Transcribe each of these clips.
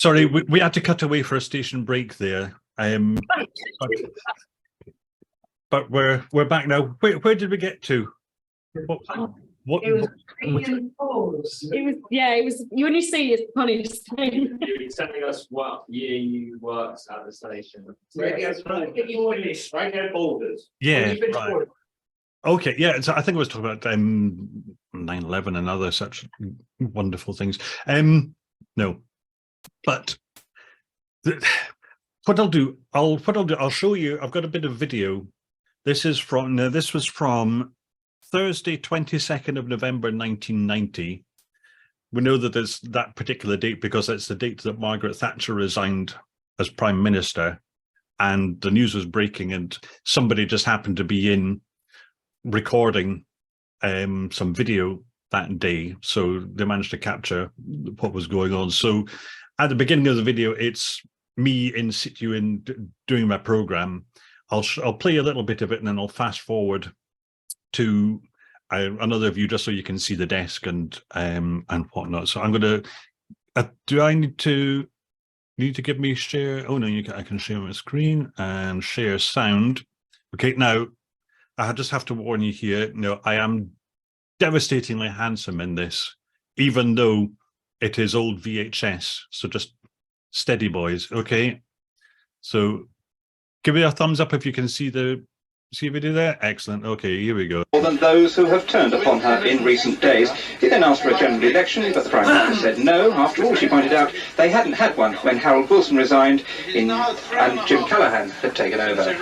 Sorry, we had to cut away for a station break there. But, but we're back now. Where did we get to? What It was it was you only see it's funny just You were telling us what year you worked at the station. Right there, Boulders. Yeah, right. Okay, yeah, so I think I was talking about 9/11 and other such wonderful things. No, but what I'll do, I'll show you. I've got a bit of video. This was from Thursday, 22nd of November, 1990. We know that there's that particular date because it's the date that Margaret Thatcher resigned as Prime Minister, and the news was breaking, and somebody just happened to be in recording some video that day, so they managed to capture what was going on. So at the beginning of the video, it's me in situ in doing my program. I'll play a little bit of it, and then I'll fast forward to another view just so you can see the desk and whatnot. So I'm going to do I need to give me share? Oh no, I can share my screen and share sound. Okay, now I just have to warn you here. No, I am devastatingly handsome in this, even though it is old VHS. So just steady, boys. Okay, so give me a thumbs up if you can see the video there. Excellent. Okay, here we go. More than those who have turned upon her in recent days. He then asked for a general election, but the Prime Minister said no. After all, she pointed out, they hadn't had one when Harold Wilson resigned and Jim Callaghan had taken over.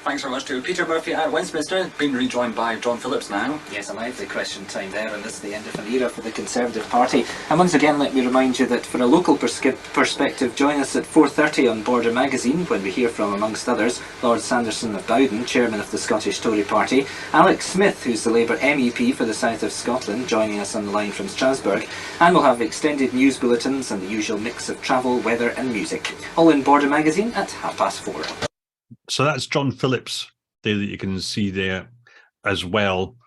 Thanks very much to Peter Murphy at Westminster, being rejoined by John Phillips now. Yes, a lively question time there, and this is the end of an era for the Conservative Party. And once again, let me remind you that for a local perspective, join us at 4:30 on Border Magazine, when we hear from, amongst others, Lord Sanderson of Bowden, Chairman of the Scottish Tory Party, Alex Smith, who's the Labour MEP for the south of Scotland, joining us on the line from Strasbourg, and we'll have extended news bulletins and the usual mix of travel, weather and music. All in Border Magazine at 4:30. So that's John Phillips there that you can see there as well.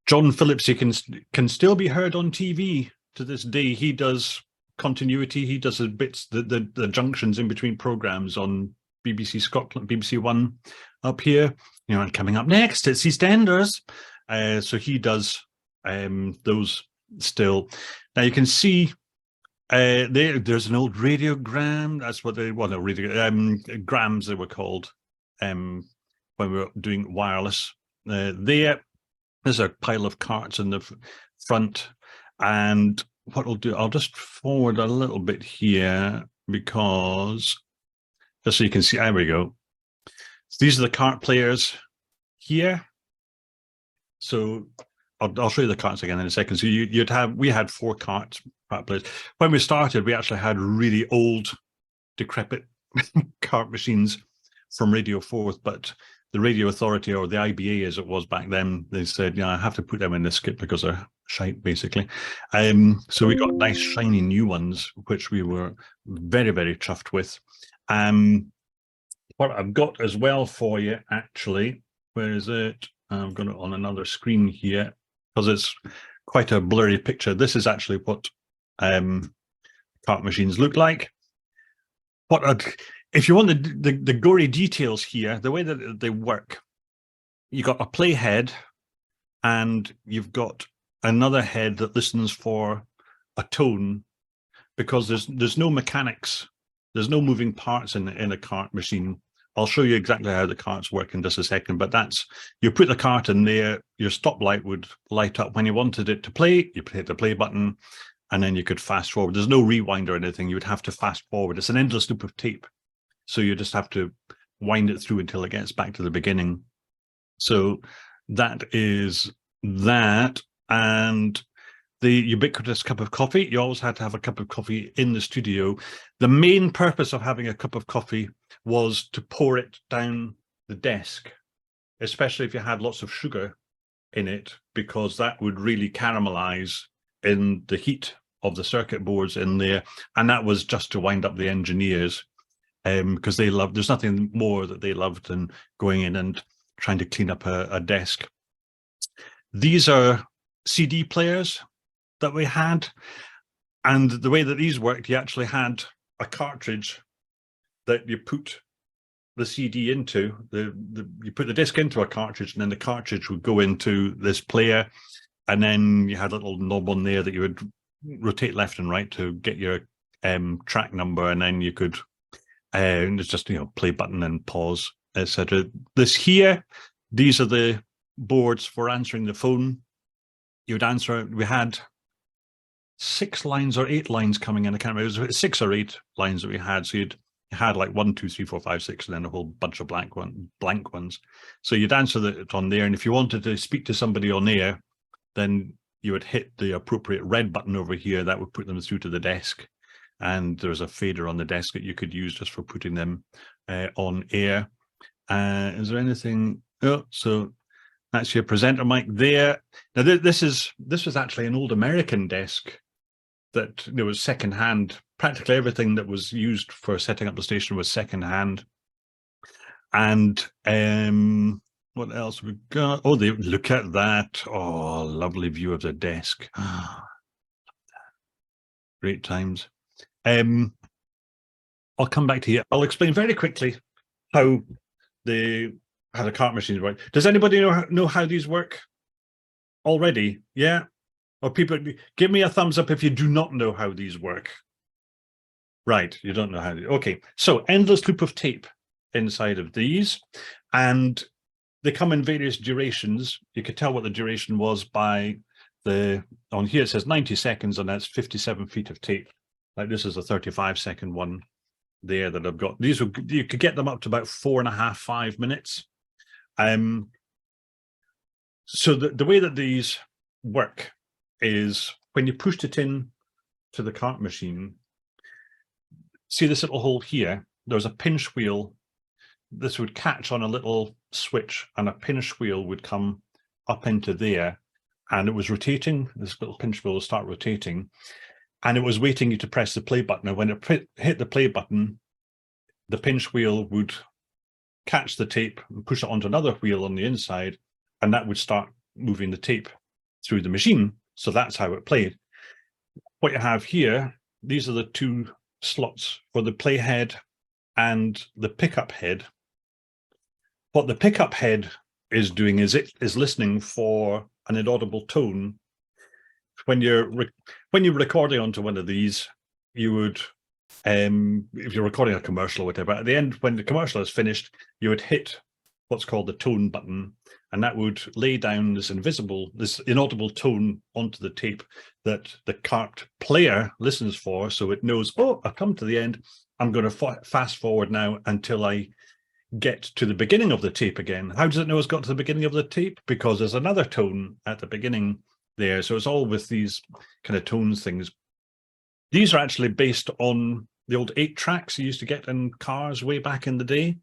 John Phillips, he can still be heard on TV to this day. He does continuity. He does the bits, the junctions in between programs on BBC Scotland, BBC One up here. You know, and coming up next, it's EastEnders. So he does those still. Now you can see there's an old radiogram. That's what they grams they were called. When we were doing wireless. There's a pile of carts in the front, and what I'll do, I'll just forward a little bit here because just so you can see. There we go. So these are the cart players here. So I'll show you the carts again in a second. So we had 4 cart players. When we started, we actually had really old, decrepit cart machines from Radio 4, but the Radio Authority, or the IBA as it was back then, they said, yeah, I have to put them in the skip because they're shite, basically. So we got nice, shiny new ones, which we were very, very chuffed with. What I've got as well for you, actually, where is it? I've got it on another screen here because it's quite a blurry picture. This is actually what cart machines look like. If you want the gory details here, the way that they work, you've got a playhead and you've got another head that listens for a tone, because there's no mechanics, there's no moving parts in a cart machine. I'll show you exactly how the carts work in just a second, but that's, you put the cart in there, your stoplight would light up when you wanted it to play, you hit the play button, and then you could fast forward. There's no rewind or anything, you would have to fast forward. It's an endless loop of tape. So you just have to wind it through until it gets back to the beginning. So that is that. And the ubiquitous cup of coffee. You always had to have a cup of coffee in the studio. The main purpose of having a cup of coffee was to pour it down the desk, especially if you had lots of sugar in it, because that would really caramelize in the heat of the circuit boards in there. And that was just to wind up the engineers. Because they loved, there's nothing more that they loved than going in and trying to clean up a desk. These are CD players that we had. And the way that these worked, you actually had a cartridge that you put the CD into. You put the disc into a cartridge, and then the cartridge would go into this player, and then you had a little knob on there that you would rotate left and right to get your track number, and then you could it's just play button and pause, etc. This here, these are the boards for answering the phone. You would answer. We had 6 lines or 8 lines coming in. I can't remember. It was 6 or 8 lines that we had. So you had like 1, 2, 3, 4, 5, 6, and then a whole bunch of blank ones. So you'd answer it on there, and if you wanted to speak to somebody on air, then you would hit the appropriate red button over here. That would put them through to the desk, and there's a fader on the desk that you could use just for putting them on air. Is there anything? Oh, so that's your presenter mic there. Now this was actually an old American desk that there was secondhand. Practically everything that was used for setting up the station was secondhand. And what else we got? Oh, look at that! Oh, lovely view of the desk. Great times. I'll come back to you. I'll explain very quickly how the cart machines work. Does anybody know how these work already? Yeah? Or people, give me a thumbs up if you do not know how these work. Right, you don't know how. Okay, so endless loop of tape inside of these, and they come in various durations. You could tell what the duration was by on here it says 90 seconds, and that's 57 feet of tape. Like this is a 35-second one there that I've got. You could get them up to about 4.5, 5 minutes. So the way that these work is when you pushed it in to the cart machine, see this little hole here, there's a pinch wheel. This would catch on a little switch, and a pinch wheel would come up into there, and it was rotating. This little pinch wheel will start rotating, and it was waiting you to press the play button. And when it hit the play button, the pinch wheel would catch the tape and push it onto another wheel on the inside, and that would start moving the tape through the machine. So that's how it played. What you have here, these are the 2 slots for the playhead and the pickup head. What the pickup head is doing is it is listening for an inaudible tone. When you're recording onto one of these, you would, if you're recording a commercial or whatever, at the end, when the commercial is finished, you would hit what's called the tone button, and that would lay down this inaudible tone onto the tape that the cart player listens for, so it knows, oh, I've come to the end. I'm going to fast forward now until I get to the beginning of the tape again. How does it know it's got to the beginning of the tape? Because there's another tone at the beginning there. So it's all with these kind of tones things. These are actually based on the old 8 tracks you used to get in cars way back in the day.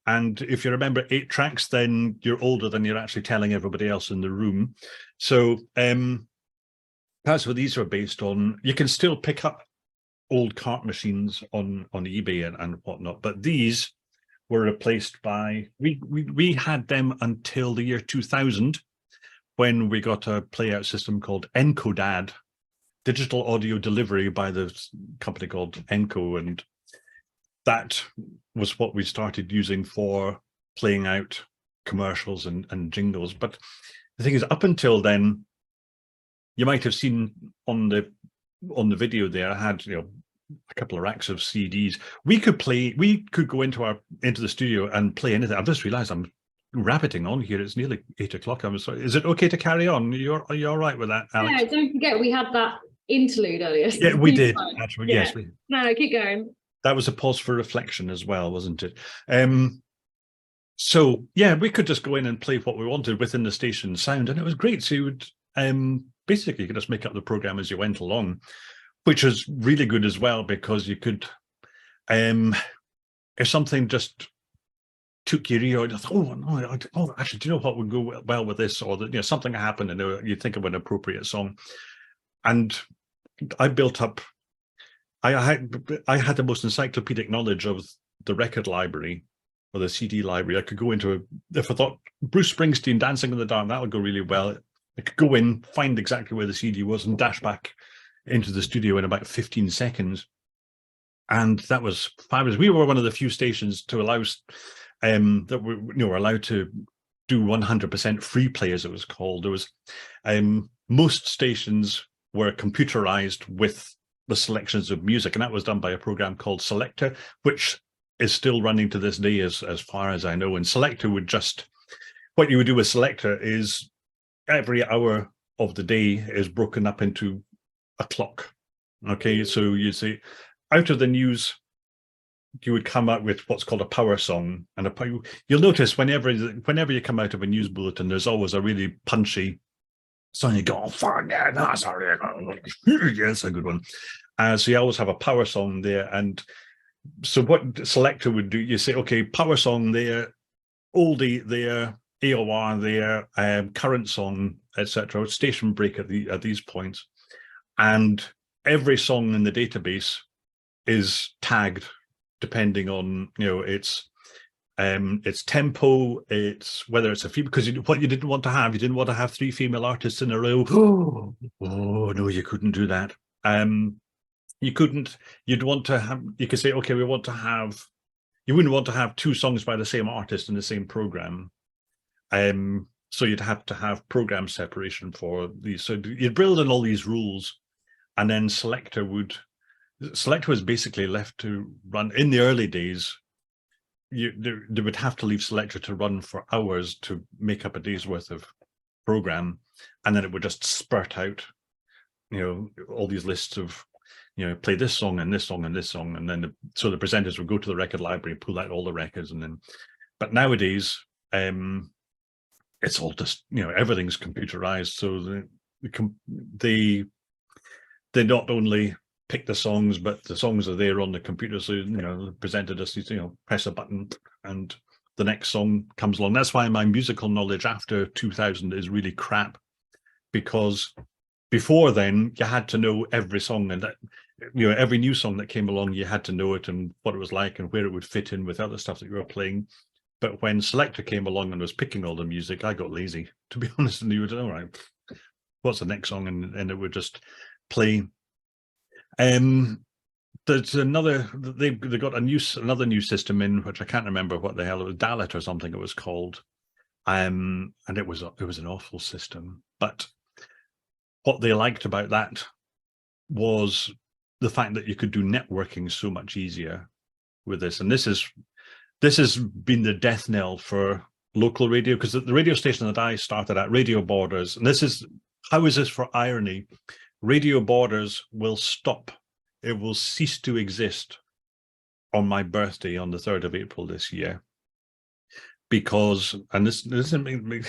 And if you remember 8 tracks, then you're older than you're actually telling everybody else in the room. So that's what these are based on. You can still pick up old cart machines on eBay and whatnot, but these were replaced by, we had them until the year 2000, when we got a playout system called Encodad, digital audio delivery by the company called Enco, and that was what we started using for playing out commercials and jingles. But the thing is, up until then, you might have seen on the video there, I had a couple of racks of CDs. We could go into the studio and play anything. I've just realized I'm rabbiting on here. It's nearly 8 o'clock. I'm sorry. Is it okay to carry on? Are you all right with that, Alex? Yeah, don't forget we had that interlude earlier. Yeah, we did actually. Yeah. Yes. No, keep going. That was a pause for reflection as well, wasn't it? So yeah, we could just go in and play what we wanted within the station sound, and it was great. So you would basically you could just make up the program as you went along, which was really good as well, because you could, if something just took your ear, actually, do you know what would go well with this, or that something happened and you think of an appropriate song. And I built up. I had the most encyclopedic knowledge of the record library or the CD library. I could go into if I thought Bruce Springsteen Dancing in the Dark, that would go really well. I could go in, find exactly where the CD was, and dash back into the studio in about 15 seconds. And that was fabulous. We were one of the few stations to allow that were allowed to do 100% free play, as it was called. There was most stations were computerized with the selections of music, and that was done by a program called Selector, which is still running to this day, as far as I know. And Selector would just, what you would do with Selector is every hour of the day is broken up into a clock. Okay, so you say, out of the news, you would come out with what's called a power song, and you'll notice whenever you come out of a news bulletin, there's always a really punchy song. You go, oh, fuck yeah, that's a yes, a good one. So you always have a power song there, and so what Selector would do, you say, okay, power song there, oldie there, AOR there, current song, etc. Station break at these points, and every song in the database is tagged depending on, you know, its tempo, it's whether it's a female, because what you didn't want to have, you didn't want to have 3 female artists in a row. Oh no, you couldn't do that. You couldn't. You'd want to have. You could say, okay, we want to have. You wouldn't want to have 2 songs by the same artist in the same program. So you'd have to have program separation for these. So you'd build in all these rules, and then Selector was basically left to run. In the early days, they would have to leave Selector to run for hours to make up a day's worth of program, and then it would just spurt out, you know, all these lists of, you know, play this song and this song and this song, and then so the presenters would go to the record library, pull out all the records, and then. But nowadays, it's all just, you know, everything's computerized, so they not only pick the songs, but the songs are there on the computer. So, you know, the presenter just, you know, press a button and the next song comes along. That's why my musical knowledge after 2000 is really crap, because before then you had to know every song, and that, you know, every new song that came along, you had to know it and what it was like and where it would fit in with other stuff that you were playing. But when Selector came along and was picking all the music, I got lazy, to be honest, and you would, all right, what's the next song? And it would just play. There's another, they got another new system in, which I can't remember what the hell it was, Dalet or something it was called, and it was an awful system. But what they liked about that was the fact that you could do networking so much easier with this. And this has been the death knell for local radio, because the radio station that I started at, Radio Borders, and this is, how is this for irony? Radio Borders will stop. It will cease to exist on my birthday on the 3rd of April this year, because, and this makes me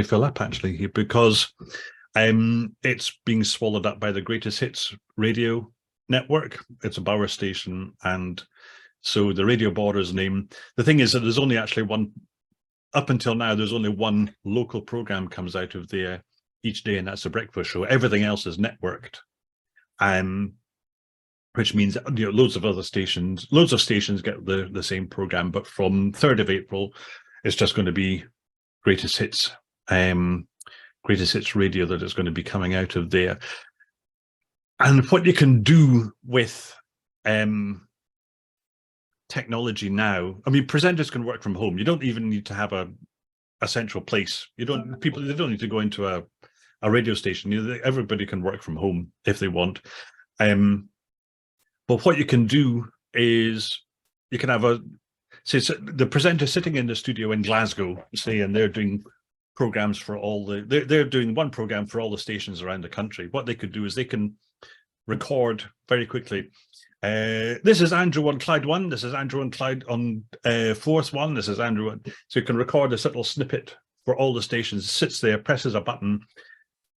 fill up actually here, because it's being swallowed up by the Greatest Hits radio network. It's a Bauer station, and so the Radio Borders name, the thing is that there's only actually one, up until now, there's only one local program comes out of there each day, and that's the breakfast show. Everything else is networked, which means, you know, loads of stations get the same program. But from 3rd of April, it's just going to be Greatest Hits radio that is going to be coming out of there. And what you can do with technology now, I mean, presenters can work from home. You don't even need to have a central place. They don't need to go into a radio station. Everybody can work from home if they want. But what you can do is you can have the presenter sitting in the studio in Glasgow, say, and they're doing programs for they're doing one program for all the stations around the country. What they could do is they can record very quickly. This is Andrew on Clyde 1. This is Andrew on Clyde on 4th 1. This is Andrew on. So you can record this little snippet for all the stations. Sits there, presses a button.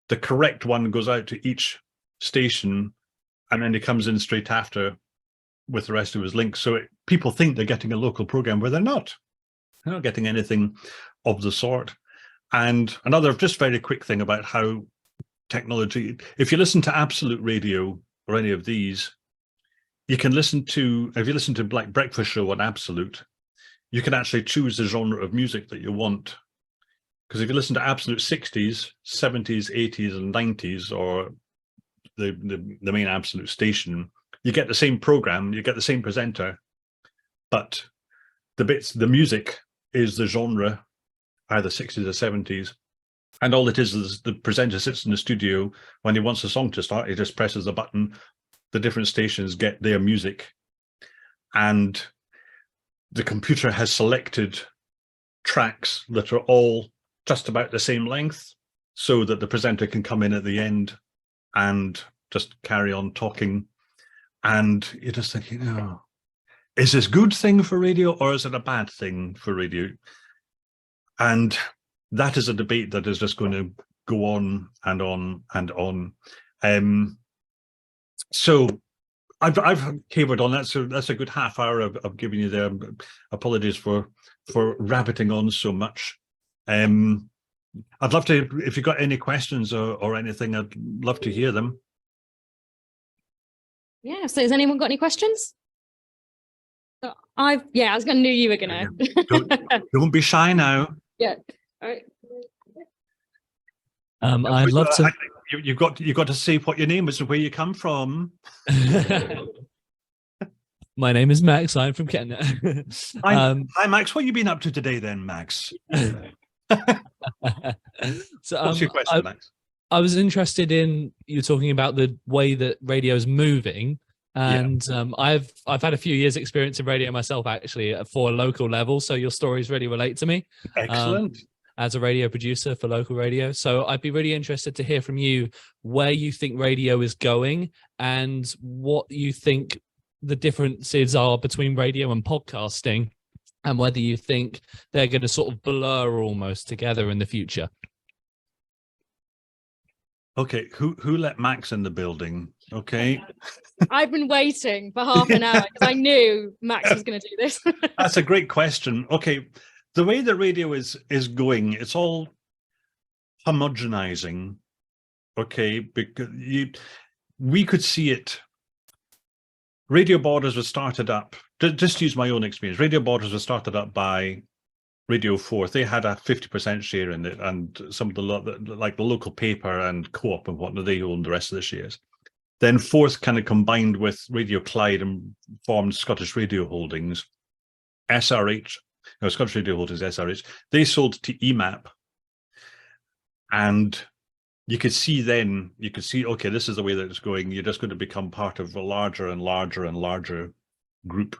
The correct one goes out to each station, and then he comes in straight after with the rest of his links. So people think they're getting a local program where they're not. They're not getting anything of the sort. And another just very quick thing about how technology, if you listen to Absolute Radio or any of these, you can listen to, if you listen to like Breakfast Show on Absolute, you can actually choose the genre of music that you want. Because if you listen to Absolute 60s, 70s, 80s and 90s, or the main absolute station, you get the same program, you get the same presenter, but the music is the genre, either 60s or 70s. And all it is the presenter sits in the studio. When he wants a song to start, he just presses the button. The different stations get their music. And the computer has selected tracks that are all just about the same length, so that the presenter can come in at the end and just carry on talking. And you're just thinking, oh, is this a good thing for radio or is it a bad thing for radio? And that is a debate that is just going to go on and on and on. So I've capered on that. So that's a good half hour of giving you there. Apologies for rabbiting on so much. I'd love to, if you've got any questions or anything, I'd love to hear them. Yeah, so has anyone got any questions? I knew you were gonna. Don't be shy now. Yeah. All right. I'd love to. You've got to say what your name is and where you come from. My name is Max. I'm from Kent. Hi, Max. What have you been up to today, then, Max? So, what's your question, Max? I was interested in you talking about the way that radio is moving, and I've had a few years' experience in radio myself, actually, for a local level. So your stories really relate to me. Excellent. As a radio producer for local radio. So I'd be really interested to hear from you where you think radio is going and what you think the differences are between radio and podcasting, and whether you think they're going to sort of blur almost together in the future. Okay, who let Max in the building? Okay. I've been waiting for half an hour because I knew Max was going to do this. That's a great question. Okay. The way that radio is going, it's all homogenizing, okay? Because we could see it. Radio Borders was started up, just to use my own experience, Radio Borders was started up by Radio 4. They had a 50% share in it, and some of the, like the local paper and Co-op and whatnot, they owned the rest of the shares. Then Forth kind of combined with Radio Clyde and formed Scottish Radio Holdings. SRH, no, Scottish Radio Holdings, SRH, they sold to EMAP. And you could see, okay, this is the way that it's going. You're just going to become part of a larger and larger and larger group.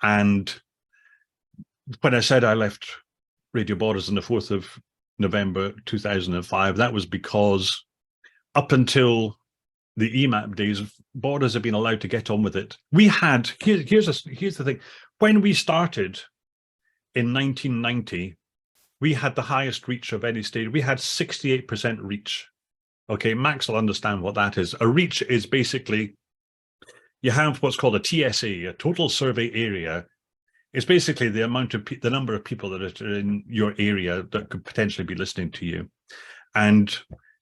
And when I said I left Radio Borders on the 4th of November 2005, that was because up until the EMAP days, Borders have been allowed to get on with it. We had, here's the thing, when we started in 1990, we had the highest reach of any station. We had 68% reach. Okay, Max will understand what that is. A reach is basically, you have what's called a TSA, a total survey area. It's basically the amount of the number of people that are in your area that could potentially be listening to you. And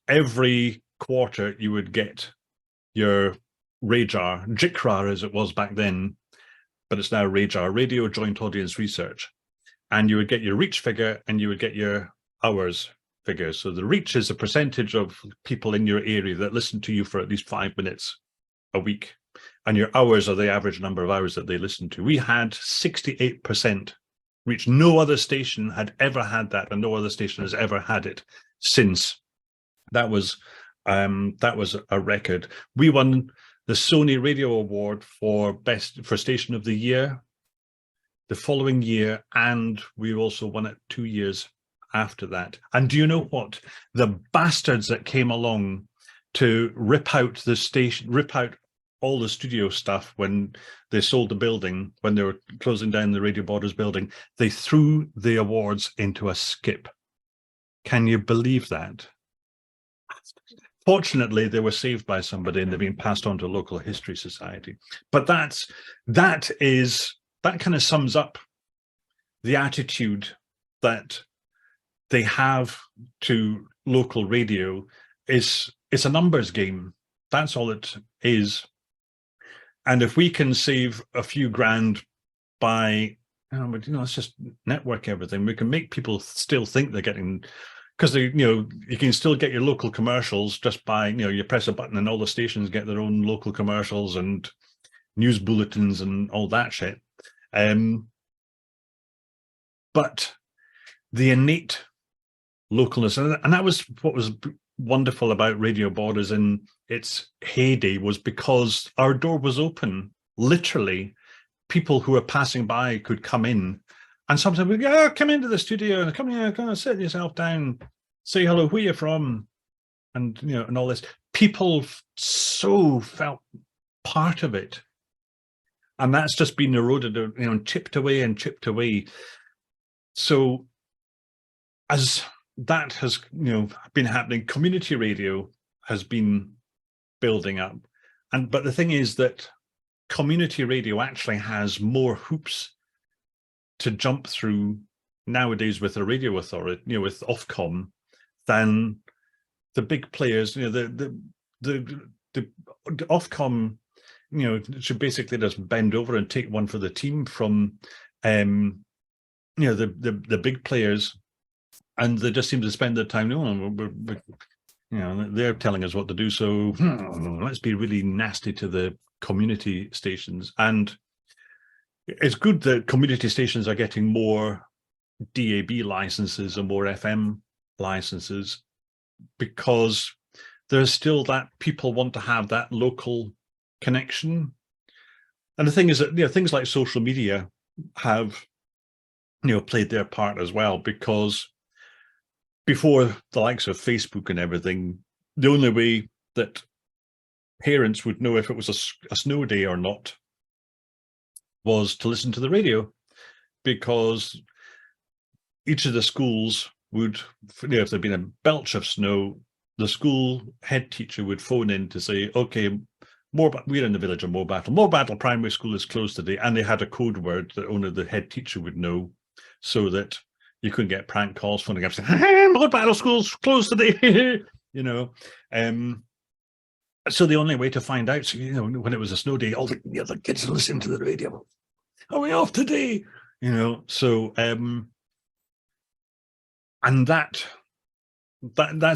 every quarter you would get your RAJAR, JICRA as it was back then, but it's now RAJAR, Radio Joint Audience Research. And you would get your reach figure and you would get your hours figure. So the reach is a percentage of people in your area that listen to you for at least 5 minutes a week. And your hours are the average number of hours that they listen to. We had 68% reach. No other station had ever had that, and no other station has ever had it since. That was a record. We won the Sony Radio Award for Station of the Year the following year, and we also won it 2 years after that. And do you know what? The bastards that came along to rip out the station, rip out all the studio stuff when they sold the building, when they were closing down the Radio Borders building, they threw the awards into a skip. Can you believe that? Fortunately, they were saved by somebody and they've been passed on to a local history society. But that kind of sums up the attitude that they have to local radio. It's a numbers game. That's all it is. And if we can save a few grand by, let's just network everything. We can make people still think they're getting, because you can still get your local commercials just by you press a button and all the stations get their own local commercials and news bulletins and all that shit. But the innate localness, and that was what was wonderful about Radio Borders in its heyday, was because our door was open. Literally, people who were passing by could come in, and sometimes we'd go, come into the studio and come here, come and sit yourself down, say hello, where you're from, and and all this. People so felt part of it, and that's just been eroded, and chipped away and chipped away. So as that has been happening, community radio has been building up, but the thing is that community radio actually has more hoops to jump through nowadays with the radio authority, with Ofcom, than the big players. The Ofcom should basically just bend over and take one for the team from the big players, and they just seem to spend their time they're telling us what to do, so let's be really nasty to the community stations. And it's good that community stations are getting more DAB licenses and more FM licenses, because there's still that people want to have that local connection. And the thing is that things like social media have played their part as well, because before the likes of Facebook and everything, the only way that parents would know if it was a snow day or not was to listen to the radio, because each of the schools would, if there'd been a belch of snow, the school head teacher would phone in to say, okay, we're in the village of Moorbattle Primary School is closed today, and they had a code word that only the head teacher would know, so that you couldn't get prank calls phoning up saying, Moorbattle School's closed today. So the only way to find out, when it was a snow day, all the other kids listening to the radio. Are we off today? So and that's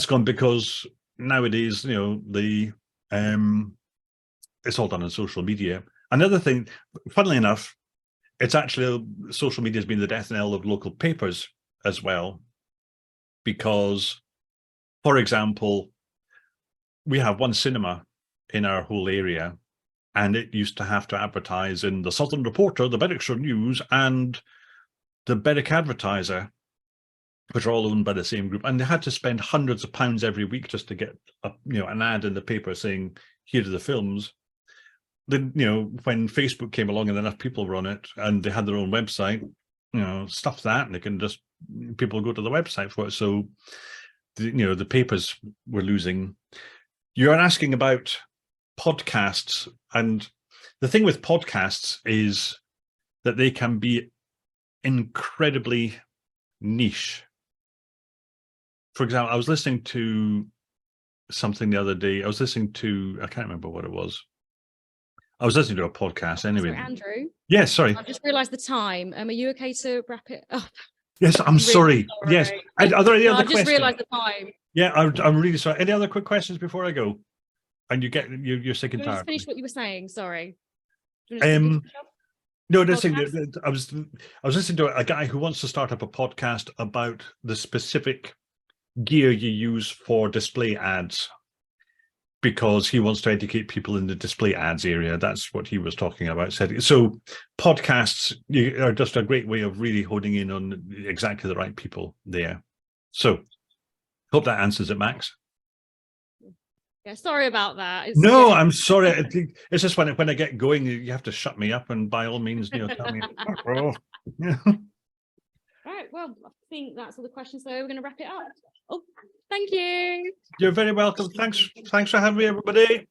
gone, because nowadays, it's all done on social media. Another thing, funnily enough, it's actually, social media has been the death knell of local papers as well, because, for example, we have one cinema in our whole area, and it used to have to advertise in the Southern Reporter, the Berwickshire News, and the Berwick Advertiser, which are all owned by the same group, and they had to spend hundreds of pounds every week just to get an ad in the paper saying, here are the films. Then when Facebook came along and enough people were on it, and they had their own website, stuff that, and they can just, people go to the website for it. So the papers were losing. You're asking about podcasts, and the thing with podcasts is that they can be incredibly niche. For example, I was listening to something the other day. I can't remember what it was. I was listening to a podcast anyway. Sorry, Andrew. Yes, sorry. I've just realised the time. Are you okay to wrap it up? Yes, I'm sorry. Yes. Are there any other questions? I've just realised the time. Yeah, I'm really sorry. Any other quick questions before I go? And you're sick and tired. Just finish what you were saying. Sorry. No, I was listening to a guy who wants to start up a podcast about the specific gear you use for display ads, because he wants to educate people in the display ads area. That's what he was talking about. So podcasts are just a great way of really honing in on exactly the right people there. So hope that answers it, Max. Yeah, sorry about that. I'm sorry. It's just when I get going, you have to shut me up, and by all means, tell me. Right, well, I think that's all the questions, so we're going to wrap it up. Oh, thank you. You're very welcome. Thanks for having me, everybody.